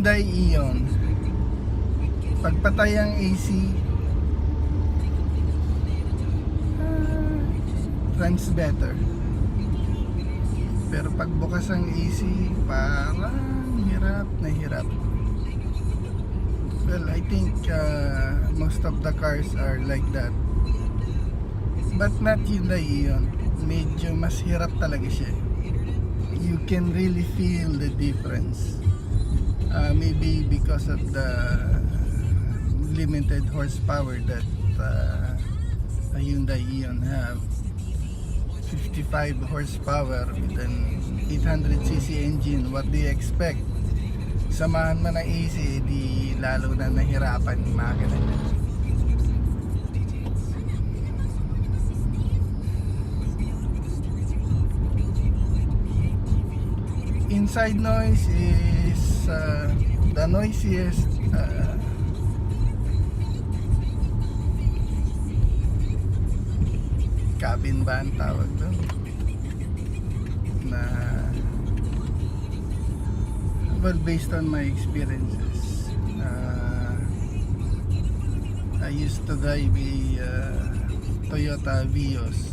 Hyundai Eon. Pagpatay ang AC, runs better. Pero pagbukas ang AC, parang hirap na hirap. Well, I think most of the cars are like that. But not Hyundai Eon. Medyo mas hirap talaga siya. You can really feel the difference. Maybe because of the limited horsepower that a Hyundai Eon have. 55 horsepower with an 800cc engine. What do you expect? Samahan mo ng AC, di lalo na nahirapan yung makina niya. Inside noise is the noisiest cabin ba ang tawag doon na, well, based on my experiences, I used to drive a Toyota Vios.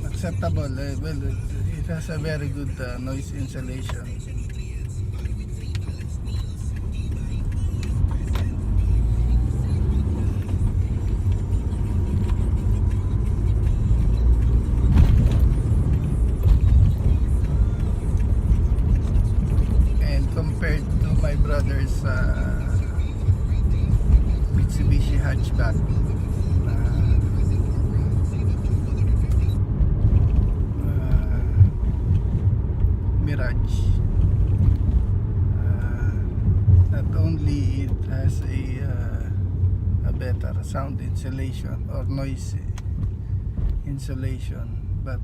Acceptable, well, it has a very good noise insulation. And compared to my brother's Mitsubishi hatchback, Mirage, not only it has a better sound insulation or noise insulation, but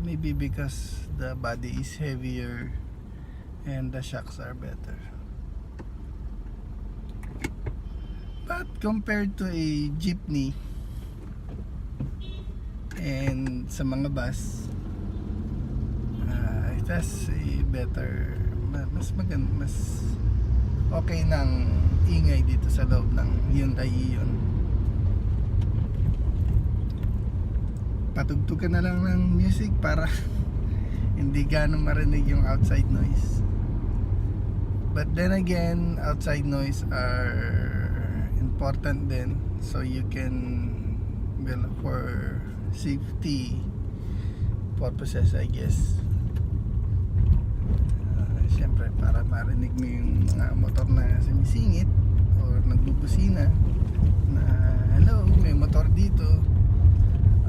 maybe because the body is heavier and the shocks are better. But compared to a jeepney and sa mga bus, it has a better, mas maganda, mas okay ng ingay dito sa loob ng Hyundai Eon. Patugtugan na lang ng music para hindi ganong marinig yung outside noise. But then again, outside noise are important din, so you can, well, for safety purposes, I guess. Siyempre, para marinig mo yung mga motor na sumisingit or nagbubusina na hello, may motor dito,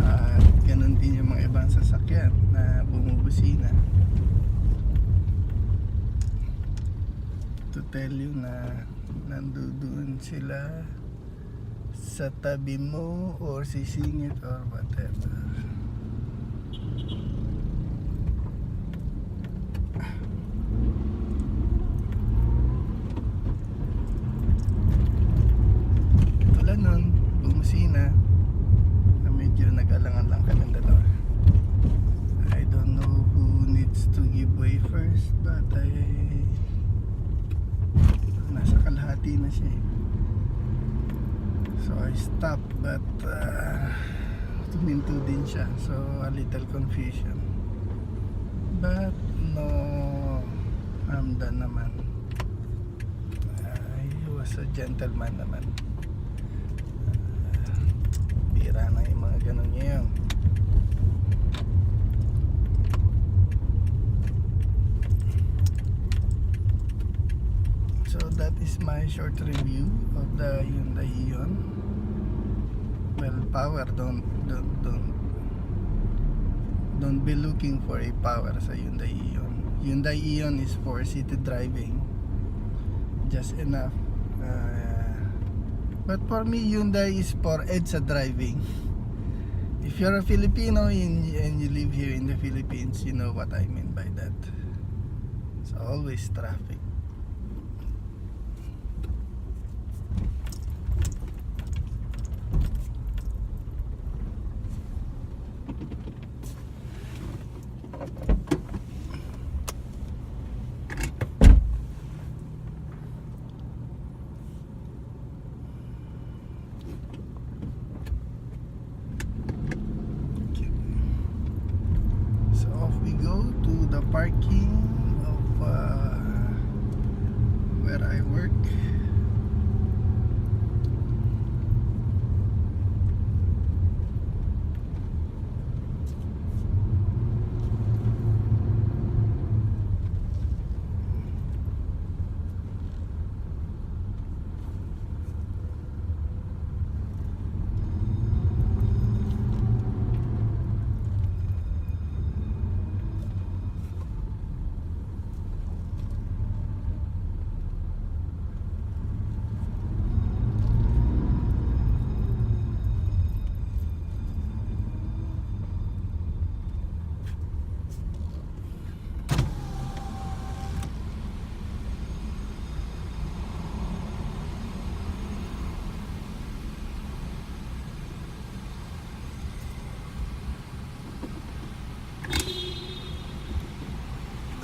at ganun din yung mga ibang sasakyan na bumubusina to tell you na nandoon sila sa tabi mo or sisingit or whatever. Nun, bumusina na medyo nag-alangan lang kami dalawa. I don't know who needs to give way first, but nasa kalahati na siya. So I stopped, but tuminto din siya, so a little confusion, but no, I'm done naman. He was a gentleman naman. Bira na yung mga ganun ngayon. So that is my short review of the Hyundai Eon. Well, power, don't be looking for a power sa Hyundai Eon. Hyundai Eon is for city driving, just enough. But for me, Hyundai is for EDSA driving. If you're a Filipino and you live here in the Philippines, you know what I mean by that. It's always traffic. where I work.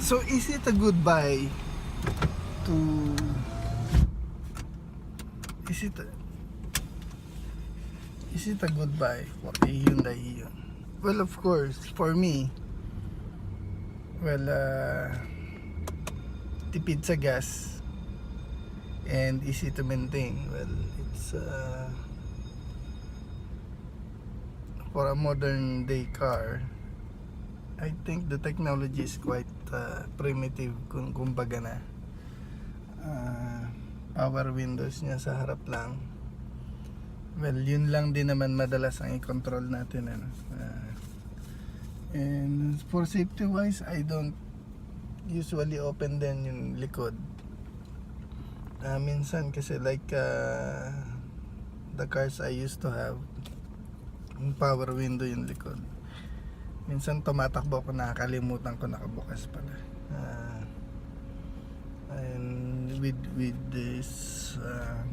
So is it a good buy to is it a good buy for a Hyundai Eon? Well, of course, for me, well, tipid sa gas and easy to maintain. Well, it's for a modern day car, I think the technology is quite primitive kung kumbaga na. Power windows niya sa harap lang. Well, yun lang din naman madalas ang i-control natin, ano. And for safety wise, I don't usually open din yung likod. Minsan kasi like the cars I used to have, yung power window yung likod. Minsan tumatakbo ako, nakakalimutan ko nakabukas pala. And with this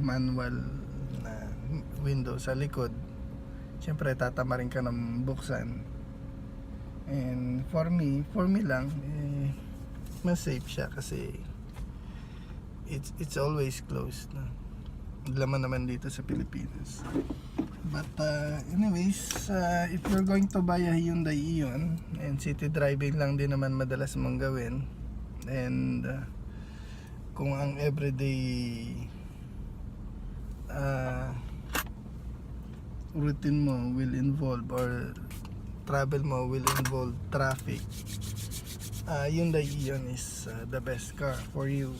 manual na window sa likod, syempre tatama rin ka ng buksan. And for me lang, mas safe siya kasi it's always closed, no? Laman naman dito sa Pilipinas. But anyways, if you're going to buy a Hyundai Eon, and city driving lang din naman madalas mong gawin, and kung ang everyday routine mo will involve, or travel mo will involve traffic, Hyundai Eon is the best car for you.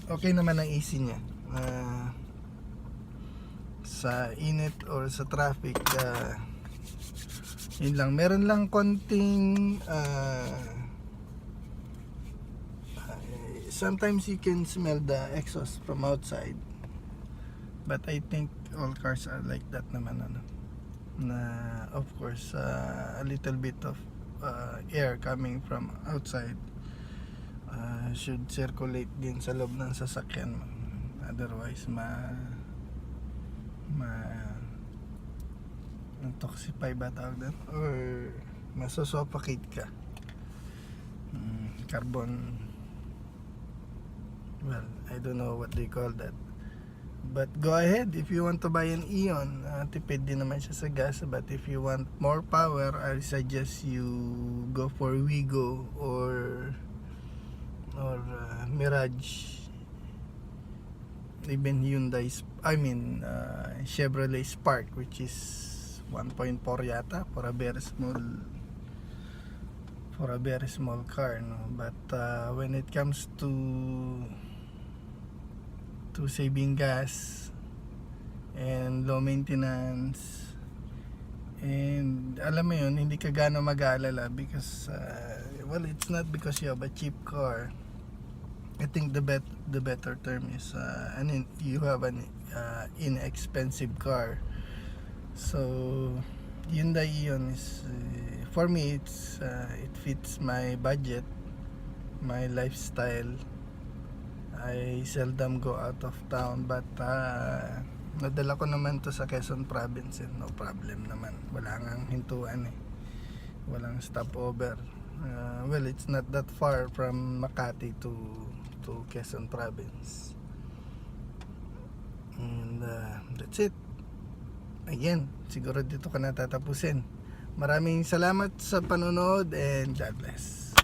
Okay naman ang AC niya. Sa init or sa traffic, yun lang, meron lang konting sometimes you can smell the exhaust from outside, but I think all cars are like that naman, ano, na of course a little bit of air coming from outside should circulate din sa loob ng sasakyan mo, otherwise toxify ba tawag doon, or masosuffocate ka. Carbon, well, I don't know what they call that, but go ahead if you want to buy an Eon. Tipid din naman siya sa gas, but if you want more power, I suggest you go for Wigo or Mirage, even Hyundai, Chevrolet Spark, which is 1.4 yata for a very small car, no? But when it comes to saving gas and low maintenance, and alam mo yun, hindi ka gaano mag-aalala because well, it's not because you have a cheap car. I think the better term is you have an inexpensive car. So Hyundai Eon is for me, it fits my budget, my lifestyle. I seldom go out of town, but nadala ko naman to sa Quezon Province, and no problem naman, wala ngang hintuan walang stopover. Well, it's not that far from Makati to Quezon Province, and that's it. Again, siguro dito ka natatapusin. Maraming salamat sa panonood, and God bless.